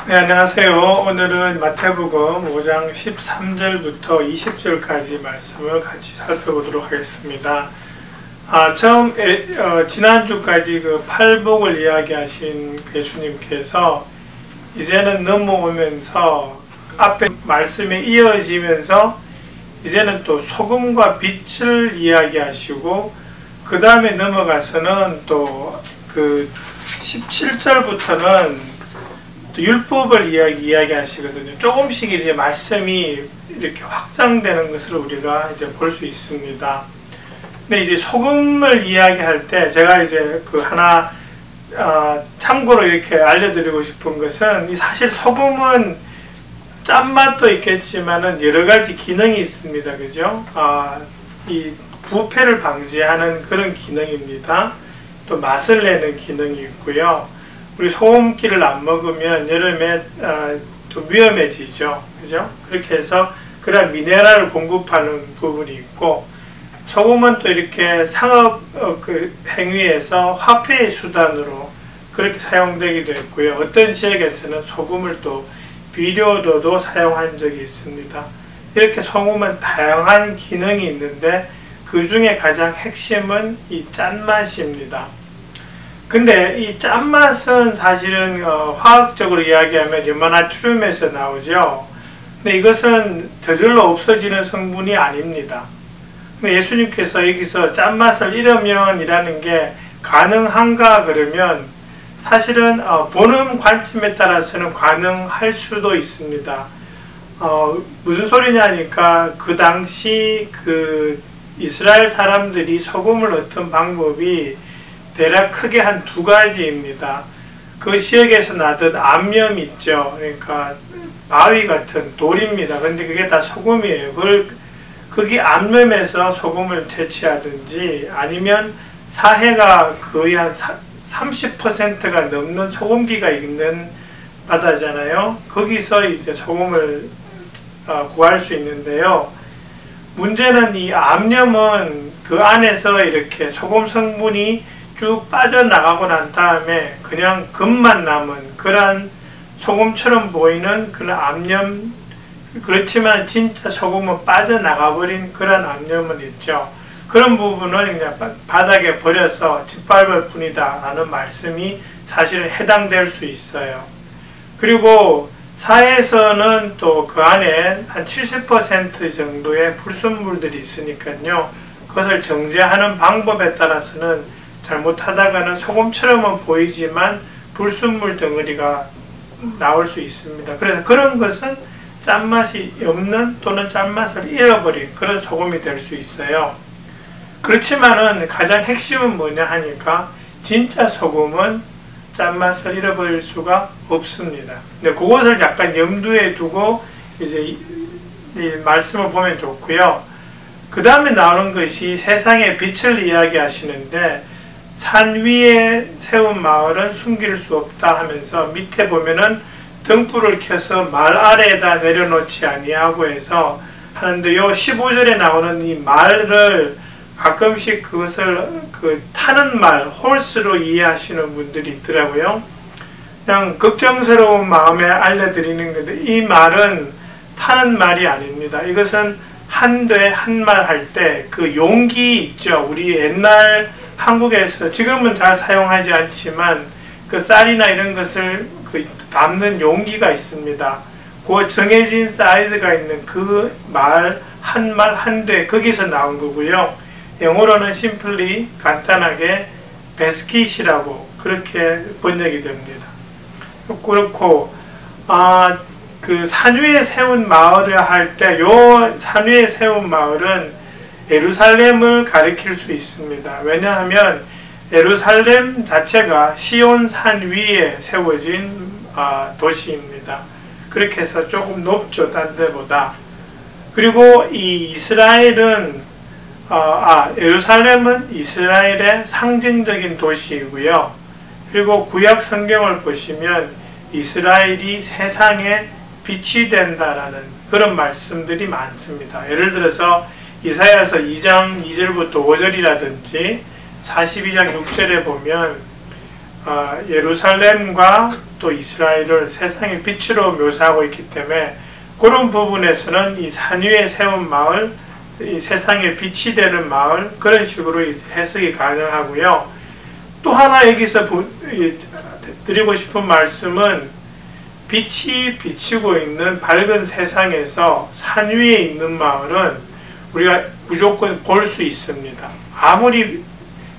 네, 안녕하세요. 오늘은 마태복음 5장 13절부터 20절까지 말씀을 같이 살펴보도록 하겠습니다. 지난주까지 그 팔복을 이야기하신 예수님께서 이제는 넘어오면서 앞에 말씀에 이어지면서 이제는 또 소금과 빛을 이야기하시고 그 다음에 넘어가서는 또 그 17절부터는 또 율법을 이야기하시거든요. 조금씩 이제 말씀이 이렇게 확장되는 것을 우리가 이제 볼 수 있습니다. 근데 이제 소금을 이야기할 때 제가 이제 그 하나 참고로 이렇게 알려드리고 싶은 것은 사실 소금은 짠맛도 있겠지만은 여러 가지 기능이 있습니다. 그죠? 이 부패를 방지하는 그런 기능입니다. 또 맛을 내는 기능이 있고요. 우리 소금기를 안 먹으면 여름에 좀 위험해지죠. 그죠? 그렇게 해서 그런 미네랄을 공급하는 부분이 있고, 소금은 또 이렇게 상업 그 행위에서 화폐의 수단으로 그렇게 사용되기도 했고요. 어떤 지역에서는 소금을 또 비료로도 사용한 적이 있습니다. 이렇게 소금은 다양한 기능이 있는데 그 중에 가장 핵심은 이 짠맛입니다. 근데 이 짠맛은 사실은 화학적으로 이야기하면 연마나트륨에서 나오죠. 근데 이것은 저절로 없어지는 성분이 아닙니다. 근데 예수님께서 여기서 짠맛을 잃으면 이라는 게 가능한가 그러면 사실은 보는 관점에 따라서는 가능할 수도 있습니다. 무슨 소리냐니까 그 당시 그 이스라엘 사람들이 소금을 얻던 방법이 대략 크게 한 두 가지입니다. 그 지역에서 나던 암염 있죠. 그러니까 바위 같은 돌입니다. 근데 그게 다 소금이에요. 거기 암염에서 소금을 채취하든지 아니면 사해가 거의 한 30%가 넘는 소금기가 있는 바다잖아요. 거기서 이제 소금을 구할 수 있는데요. 문제는 이 암염은 그 안에서 이렇게 소금 성분이 쭉 빠져나가고 난 다음에 그냥 금만 남은 그런 소금처럼 보이는 그런 암염, 그렇지만 진짜 소금은 빠져나가 버린 그런 암염은 있죠. 그런 부분은 그냥 바닥에 버려서 짓밟을 뿐이다 라는 말씀이 사실은 해당될 수 있어요. 그리고 사해에서는 또 그 안에 한 70% 정도의 불순물들이 있으니까요. 그것을 정제하는 방법에 따라서는 잘못하다가는 소금처럼은 보이지만 불순물 덩어리가 나올 수 있습니다. 그래서 그런 것은 짠맛이 없는 또는 짠맛을 잃어버린 그런 소금이 될 수 있어요. 그렇지만은 가장 핵심은 뭐냐 하니까 진짜 소금은 짠맛을 잃어버릴 수가 없습니다. 근데 그것을 약간 염두에 두고 이제 이 말씀을 보면 좋고요. 그 다음에 나오는 것이 세상의 빛을 이야기하시는데 산 위에 세운 마을은 숨길 수 없다 하면서 밑에 보면은 등불을 켜서 말 아래에다 내려놓지 아니하고 해서 하는데 요 15절에 나오는 이 말을 가끔씩 그것을 타는 말, 홀스로 이해하시는 분들이 있더라고요. 그냥 걱정스러운 마음에 알려드리는 건데 이 말은 타는 말이 아닙니다. 이것은 한되 한말 할 때 그 용기 있죠. 우리 옛날 한국에서 지금은 잘 사용하지 않지만 그 쌀이나 이런 것을 담는 용기가 있습니다. 그 정해진 사이즈가 있는 그 말, 한되 거기서 나온 거고요. 영어로는 simply 간단하게 베스킷이라고 그렇게 번역이 됩니다. 그렇고 그 산 위에 세운 마을을 할 때 요 산 위에 세운 마을은 예루살렘을 가리킬 수 있습니다. 왜냐하면 예루살렘 자체가 시온산 위에 세워진 도시입니다. 그렇게 해서 조금 높죠, 딴 데보다. 그리고 이 이스라엘은 예루살렘은 이스라엘의 상징적인 도시이고요. 그리고 구약 성경을 보시면 이스라엘이 세상에 빛이 된다라는 그런 말씀들이 많습니다. 예를 들어서 이사야서 2장 2절부터 5절이라든지 42장 6절에 보면 예루살렘과 또 이스라엘을 세상의 빛으로 묘사하고 있기 때문에 그런 부분에서는 이 산 위에 세운 마을, 이 세상의 빛이 되는 마을, 그런 식으로 이제 해석이 가능하고요. 또 하나 여기서 드리고 싶은 말씀은 빛이 비치고 있는 밝은 세상에서 산 위에 있는 마을은 우리가 무조건 볼 수 있습니다. 아무리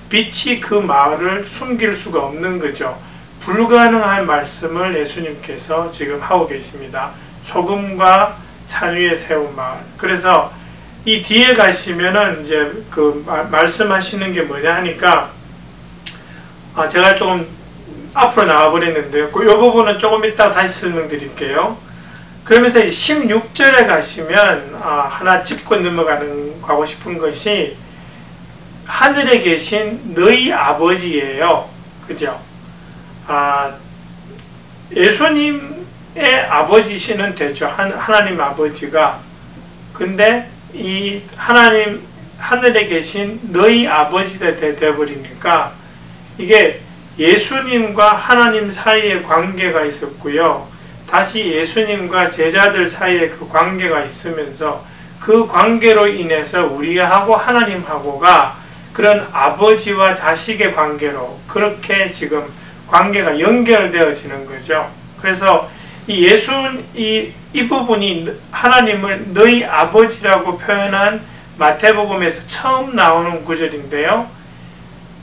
빛이 그 마을을 숨길 수가 없는 거죠. 불가능한 말씀을 예수님께서 지금 하고 계십니다. 소금과 산 위에 세운 마을. 그래서 이 뒤에 가시면은 이제 그 말씀하시는 게 뭐냐 하니까 제가 조금 앞으로 나와 버렸는데요. 이 부분은 조금 이따 다시 설명드릴게요. 그러면서 이제 16절에 가시면 하나 짚고 가고 싶은 것이 하늘에 계신 너희 아버지예요. 그죠? 예수님의 아버지시는 되죠. 하나님 아버지가. 근데 이 하나님 하늘에 계신 너희 아버지가 되어버리니까 이게 예수님과 하나님 사이에 관계가 있었고요. 다시 예수님과 제자들 사이에 그 관계가 있으면서 그 관계로 인해서 우리하고 하나님하고가 그런 아버지와 자식의 관계로 그렇게 지금 관계가 연결되어지는 거죠. 그래서 이 부분이 하나님을 너희 아버지라고 표현한 마태복음에서 처음 나오는 구절인데요.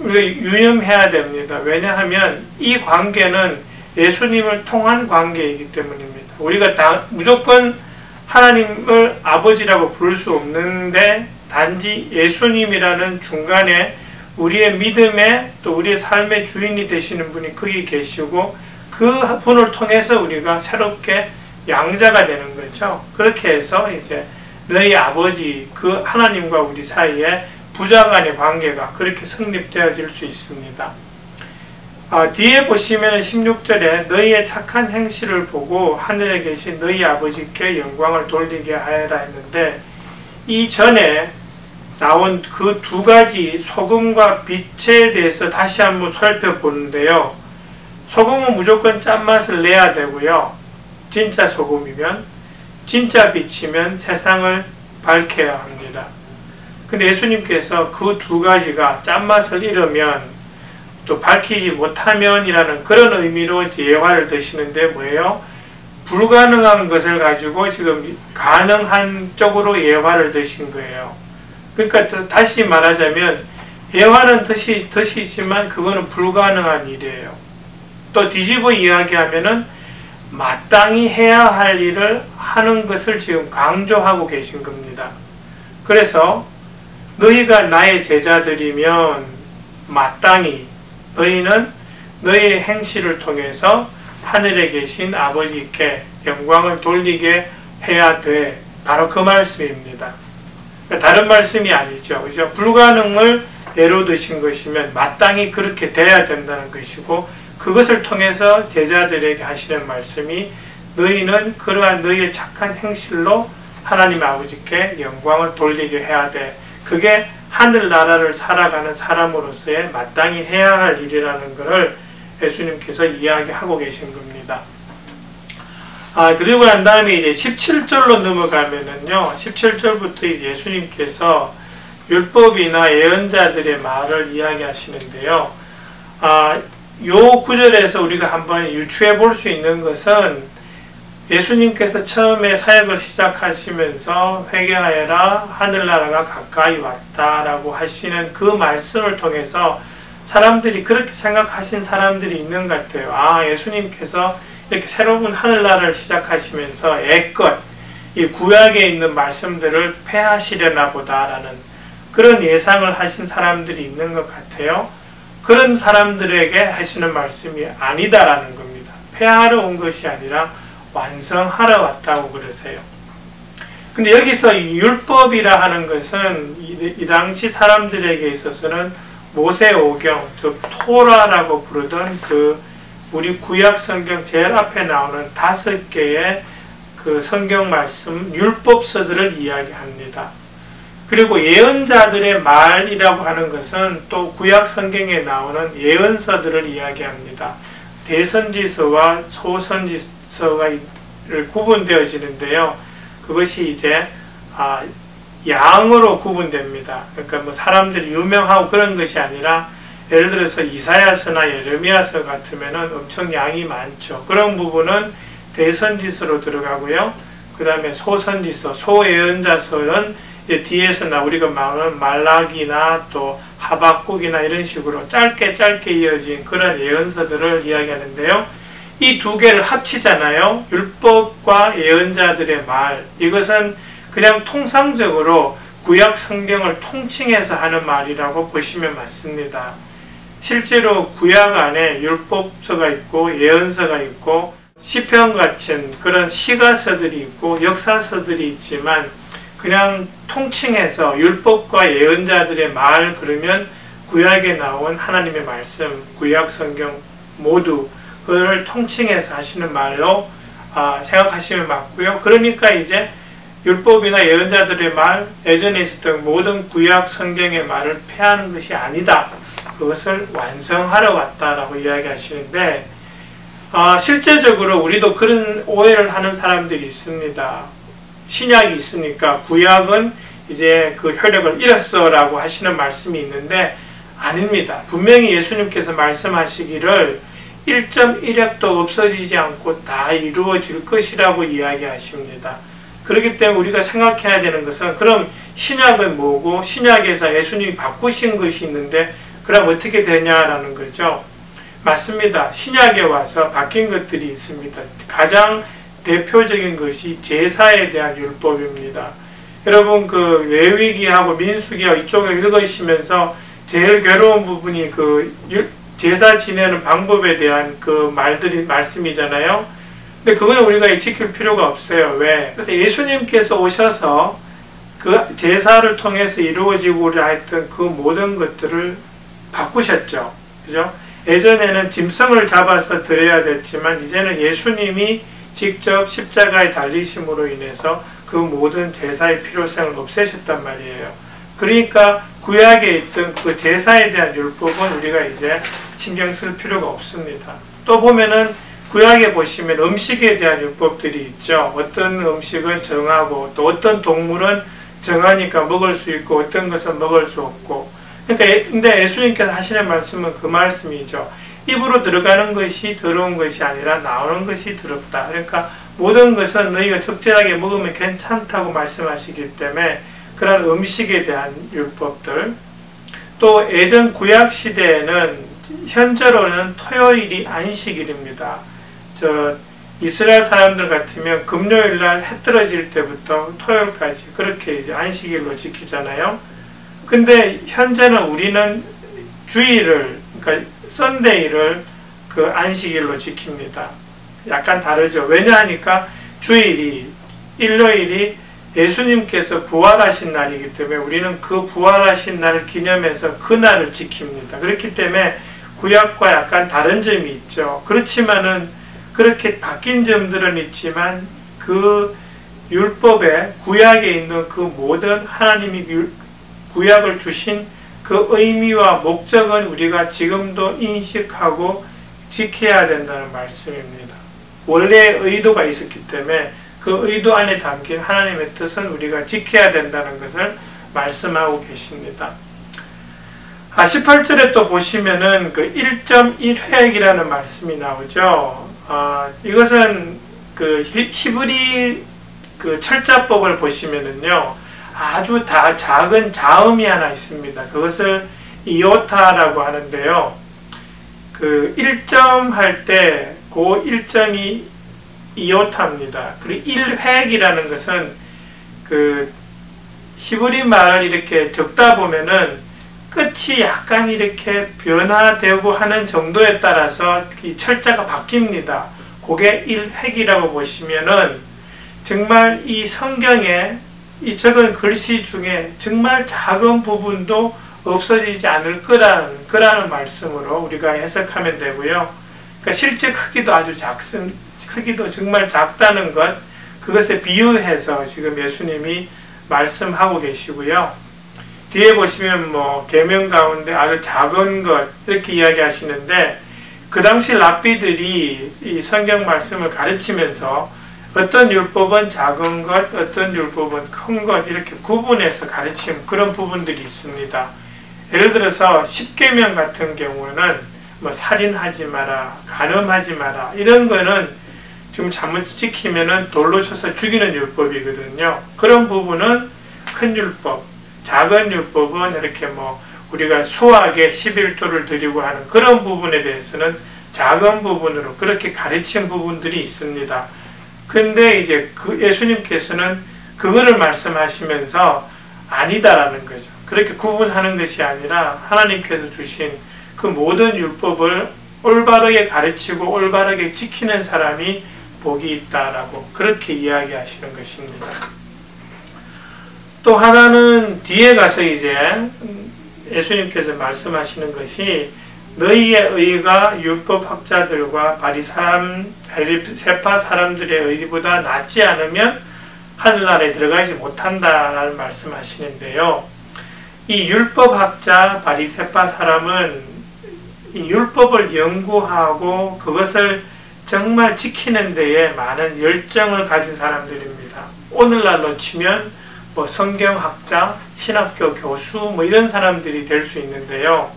우리가 유념해야 됩니다. 왜냐하면 이 관계는 예수님을 통한 관계이기 때문입니다. 우리가 무조건 하나님을 아버지라고 부를 수 없는데 단지 예수님이라는 중간에 우리의 믿음의 또 우리의 삶의 주인이 되시는 분이 거기 계시고 그 분을 통해서 우리가 새롭게 양자가 되는 거죠. 그렇게 해서 이제 너희 아버지 그 하나님과 우리 사이에 부자간의 관계가 그렇게 성립되어질 수 있습니다. 뒤에 보시면 16절에 너희의 착한 행실을 보고 하늘에 계신 너희 아버지께 영광을 돌리게 하여라 했는데 이 전에 나온 그 두 가지 소금과 빛에 대해서 다시 한번 살펴보는데요. 소금은 무조건 짠맛을 내야 되고요. 진짜 소금이면 진짜 빛이면 세상을 밝혀야 합니다. 근데 예수님께서 그 두 가지가 짠맛을 잃으면 또 밝히지 못하면 이라는 그런 의미로 예화를 드시는데 뭐예요? 불가능한 것을 가지고 지금 가능한 쪽으로 예화를 드신 거예요. 그러니까 다시 말하자면 예화는 드시지만 그거는 불가능한 일이에요. 또 뒤집어 이야기하면은 마땅히 해야 할 일을 하는 것을 지금 강조하고 계신 겁니다. 그래서 너희가 나의 제자들이면 마땅히 너희는 너희의 행실을 통해서 하늘에 계신 아버지께 영광을 돌리게 해야 돼. 바로 그 말씀입니다. 다른 말씀이 아니죠. 그죠? 불가능을 예로 드신 것이면 마땅히 그렇게 돼야 된다는 것이고 그것을 통해서 제자들에게 하시는 말씀이 너희는 그러한 너희의 착한 행실로 하나님 아버지께 영광을 돌리게 해야 돼. 그게 하늘나라를 살아가는 사람으로서의 마땅히 해야 할 일이라는 것을 예수님께서 이야기하고 계신 겁니다. 그리고 난 다음에 이제 17절로 넘어가면은요, 17절부터 이제 예수님께서 율법이나 예언자들의 말을 이야기하시는데요. 요 구절에서 우리가 한번 유추해 볼 수 있는 것은 예수님께서 처음에 사역을 시작하시면서 회개하여라 하늘나라가 가까이 왔다라고 하시는 그 말씀을 통해서 사람들이 그렇게 생각하신 사람들이 있는 것 같아요. 예수님께서 이렇게 새로운 하늘나라를 시작하시면서 애껏 이 구약에 있는 말씀들을 폐하시려나 보다라는 그런 예상을 하신 사람들이 있는 것 같아요. 그런 사람들에게 하시는 말씀이 아니다라는 겁니다. 폐하러 온 것이 아니라 완성하러 왔다고 그러세요. 근데 여기서 율법이라 하는 것은 이 당시 사람들에게 있어서는 모세오경, 즉 토라라고 부르던 그 우리 구약 성경 제일 앞에 나오는 5개의 그 성경 말씀 율법서들을 이야기합니다. 그리고 예언자들의 말이라고 하는 것은 또 구약 성경에 나오는 예언서들을 이야기합니다. 대선지서와 소선지서가 구분되어지는데요. 그것이 이제 양으로 구분됩니다. 그러니까 뭐 사람들이 유명하고 그런 것이 아니라 예를 들어서 이사야서나 예레미야서 같으면은 엄청 양이 많죠. 그런 부분은 대선지서로 들어가고요. 그 다음에 소선지서, 소예언자서는 이제 뒤에서 우리가 말하는 말라기나 또 하박국이나 이런 식으로 짧게 이어진 그런 예언서들을 이야기하는데요. 이 두 개를 합치잖아요. 율법과 예언자들의 말. 이것은 그냥 통상적으로 구약 성경을 통칭해서 하는 말이라고 보시면 맞습니다. 실제로 구약 안에 율법서가 있고 예언서가 있고 시편 같은 그런 시가서들이 있고 역사서들이 있지만 그냥 통칭해서 율법과 예언자들의 말 그러면 구약에 나온 하나님의 말씀, 구약 성경 모두 그걸 통칭해서 하시는 말로 생각하시면 맞고요. 그러니까 이제 율법이나 예언자들의 말, 예전에 있었던 모든 구약 성경의 말을 폐하는 것이 아니다. 그것을 완성하러 왔다라고 이야기하시는데 실제적으로 우리도 그런 오해를 하는 사람들이 있습니다. 신약이 있으니까 구약은 이제 그 효력을 잃었어 라고 하시는 말씀이 있는데 아닙니다. 분명히 예수님께서 말씀하시기를 1.1획도 없어지지 않고 다 이루어질 것이라고 이야기하십니다. 그렇기 때문에 우리가 생각해야 되는 것은 그럼 신약은 뭐고 신약에서 예수님이 바꾸신 것이 있는데 그럼 어떻게 되냐라는 거죠. 맞습니다. 신약에 와서 바뀐 것들이 있습니다. 가장 대표적인 것이 제사에 대한 율법입니다. 여러분 그 레위기하고 민수기하고 이쪽을 읽으시면서 제일 괴로운 부분이 그 제사 지내는 방법에 대한 그 말씀이잖아요. 근데 그거는 우리가 지킬 필요가 없어요. 왜? 그래서 예수님께서 오셔서 그 제사를 통해서 이루어지고자 했던 그 모든 것들을 바꾸셨죠. 그죠? 예전에는 짐승을 잡아서 드려야 됐지만 이제는 예수님이 직접 십자가에 달리심으로 인해서 그 모든 제사의 필요성을 없애셨단 말이에요. 그러니까 구약에 있던 그 제사에 대한 율법은 우리가 이제 신경 쓸 필요가 없습니다. 또 보면은 구약에 보시면 음식에 대한 율법들이 있죠. 어떤 음식은 정하고 또 어떤 동물은 정하니까 먹을 수 있고 어떤 것은 먹을 수 없고. 그러니까 근데 예수님께서 하시는 말씀은 그 말씀이죠. 입으로 들어가는 것이 더러운 것이 아니라 나오는 것이 더럽다. 그러니까 모든 것은 너희가 적절하게 먹으면 괜찮다고 말씀하시기 때문에 그런 음식에 대한 율법들. 또 예전 구약 시대에는 현재로는 토요일이 안식일입니다. 이스라엘 사람들 같으면 금요일 날 해 떨어질 때부터 토요일까지 그렇게 이제 안식일로 지키잖아요. 근데 현재는 우리는 주일을 그러니까 썬데이를 그 안식일로 지킵니다. 약간 다르죠. 왜냐하니까 주일이 일요일이 예수님께서 부활하신 날이기 때문에 우리는 그 부활하신 날을 기념해서 그 날을 지킵니다. 그렇기 때문에 구약과 약간 다른 점이 있죠. 그렇지만은 그렇게 바뀐 점들은 있지만 그 율법에 구약에 있는 그 모든 하나님이 구약을 주신 그 의미와 목적은 우리가 지금도 인식하고 지켜야 된다는 말씀입니다. 원래 의도가 있었기 때문에 그 의도 안에 담긴 하나님의 뜻은 우리가 지켜야 된다는 것을 말씀하고 계십니다. 18절에 또 보시면은 그 1.1획이라는 말씀이 나오죠. 이것은 그 히브리 그 철자법을 보시면은요, 아주 다 작은 자음이 하나 있습니다. 그것을 이오타라고 하는데요. 그 1점 할 때 그 1점이 이오타입니다. 그리고 1획이라는 것은 그 히브리 말을 이렇게 적다 보면은 끝이 약간 이렇게 변화되고 하는 정도에 따라서 이 철자가 바뀝니다. 그게 1획이라고 보시면은 정말 이 성경에 이 적은 글씨 중에 정말 작은 부분도 없어지지 않을 거라는 말씀으로 우리가 해석하면 되고요. 그러니까 실제 크기도 아주 크기도 정말 작다는 것, 그것에 비유해서 지금 예수님이 말씀하고 계시고요. 뒤에 보시면 뭐 계명 가운데 아주 작은 것 이렇게 이야기하시는데, 그 당시 랍비들이 이 성경 말씀을 가르치면서 어떤 율법은 작은 것, 어떤 율법은 큰 것 이렇게 구분해서 가르치는 그런 부분들이 있습니다. 예를 들어서 십계명 같은 경우는 뭐 살인하지 마라, 간음하지 마라 이런 거는 지금 잘못 지키면은 돌로 쳐서 죽이는 율법이거든요. 그런 부분은 큰 율법, 작은 율법은 이렇게 뭐 우리가 수학에 11조를 드리고 하는 그런 부분에 대해서는 작은 부분으로 그렇게 가르친 부분들이 있습니다. 근데 이제 그 예수님께서는 그거를 말씀하시면서 아니다라는 거죠. 그렇게 구분하는 것이 아니라 하나님께서 주신 그 모든 율법을 올바르게 가르치고 올바르게 지키는 사람이 복이 있다라고 그렇게 이야기하시는 것입니다. 또 하나는 뒤에 가서 이제 예수님께서 말씀하시는 것이 너희의 의가 율법학자들과 바리새파 사람들의 의보다 낫지 않으면 하늘나라에 들어가지 못한다라는 말씀하시는데요. 이 율법학자 바리새파 사람은 이 율법을 연구하고 그것을 정말 지키는 데에 많은 열정을 가진 사람들입니다. 오늘날로 치면 뭐 성경학자, 신학교 교수 뭐 이런 사람들이 될 수 있는데요.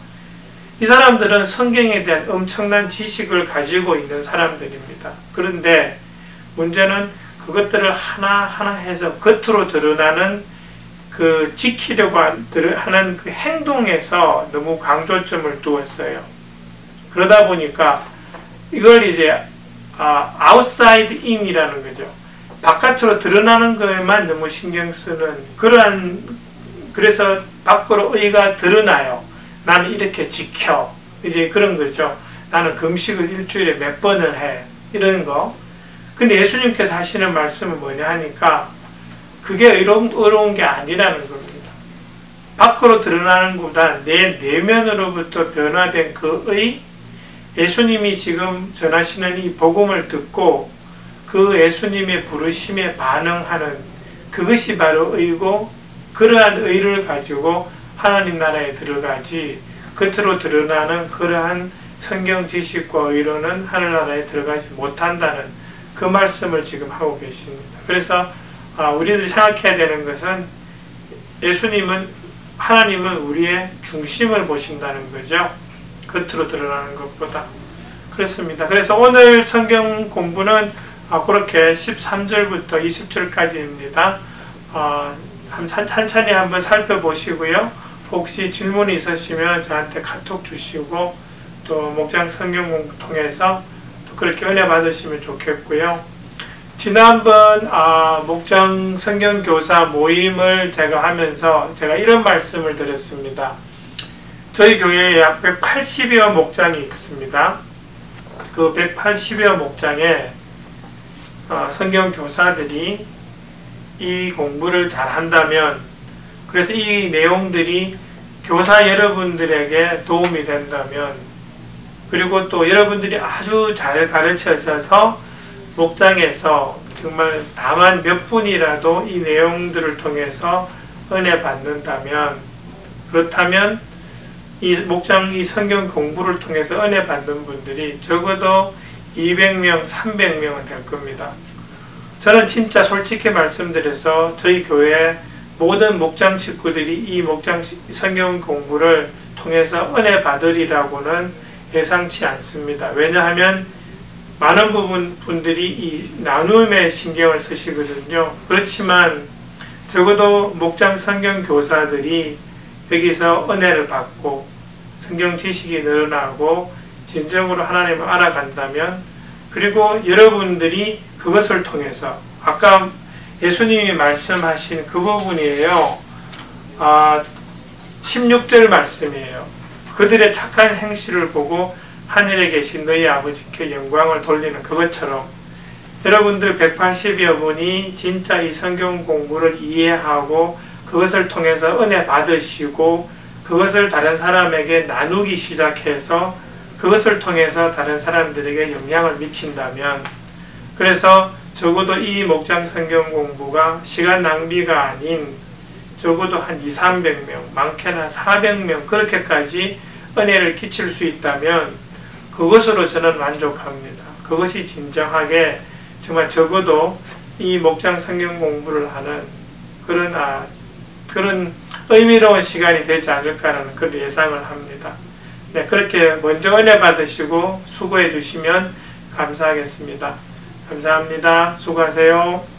이 사람들은 성경에 대한 엄청난 지식을 가지고 있는 사람들입니다. 그런데 문제는 그것들을 하나하나 해서 겉으로 드러나는 그 지키려고 하는 그 행동에서 너무 강조점을 두었어요. 그러다 보니까 이걸 이제 outside in이라는 거죠. 바깥으로 드러나는 것에만 너무 신경 쓰는 그래서 밖으로 의가 드러나요. 나는 이렇게 지켜. 이제 그런 거죠. 나는 금식을 일주일에 몇 번을 해. 이런 거. 근데 예수님께서 하시는 말씀은 뭐냐 하니까 그게 의로운 게 아니라는 겁니다. 밖으로 드러나는 것보다 내 내면으로부터 변화된 그 의, 예수님이 지금 전하시는 이 복음을 듣고 그 예수님의 부르심에 반응하는 그것이 바로 의고, 그러한 의를 가지고 하나님 나라에 들어가지 겉으로 드러나는 그러한 성경 지식과 의로는 하늘나라에 들어가지 못한다는 그 말씀을 지금 하고 계십니다. 그래서 우리들이 생각해야 되는 것은 하나님은 우리의 중심을 보신다는 거죠. 겉으로 드러나는 것보다. 그렇습니다. 그래서 오늘 성경 공부는 그렇게 13절부터 20절까지입니다. 천천히 한번 살펴보시고요. 혹시 질문이 있으시면 저한테 카톡 주시고 또 목장 성경 공부 통해서 또 그렇게 은혜 받으시면 좋겠고요. 지난번 목장 성경교사 모임을 제가 하면서 제가 이런 말씀을 드렸습니다. 저희 교회에 약 180여 목장이 있습니다. 그 180여 목장에 성경교사들이 이 공부를 잘 한다면, 그래서 이 내용들이 교사 여러분들에게 도움이 된다면, 그리고 또 여러분들이 아주 잘 가르쳐져서 목장에서 정말 다만 몇 분이라도 이 내용들을 통해서 은혜 받는다면, 그렇다면 이 목장 이 성경 공부를 통해서 은혜 받는 분들이 적어도 200명, 300명은 될 겁니다. 저는 진짜 솔직히 말씀드려서 저희 교회 모든 목장 식구들이 이 목장 성경 공부를 통해서 은혜 받으리라고는 예상치 않습니다. 왜냐하면 많은 분들이 이 나눔에 신경을 쓰시거든요. 그렇지만 적어도 목장 성경 교사들이 여기서 은혜를 받고 성경 지식이 늘어나고 진정으로 하나님을 알아간다면, 그리고 여러분들이 그것을 통해서 아까 예수님이 말씀하신 그 부분이에요. 16절 말씀이에요. 그들의 착한 행실을 보고 하늘에 계신 너희 아버지께 영광을 돌리는 그것처럼 여러분들 180여 분이 진짜 이 성경 공부를 이해하고 그것을 통해서 은혜 받으시고 그것을 다른 사람에게 나누기 시작해서 그것을 통해서 다른 사람들에게 영향을 미친다면, 그래서 적어도 이 목장 성경 공부가 시간 낭비가 아닌 적어도 한 200~300명, 많게는 400명 그렇게까지 은혜를 끼칠 수 있다면 그것으로 저는 만족합니다. 그것이 진정하게 정말 적어도 이 목장 성경 공부를 하는 그런 의미로운 시간이 되지 않을까라는 그런 예상을 합니다. 네, 그렇게 먼저 은혜 받으시고 수고해 주시면 감사하겠습니다. 감사합니다. 수고하세요.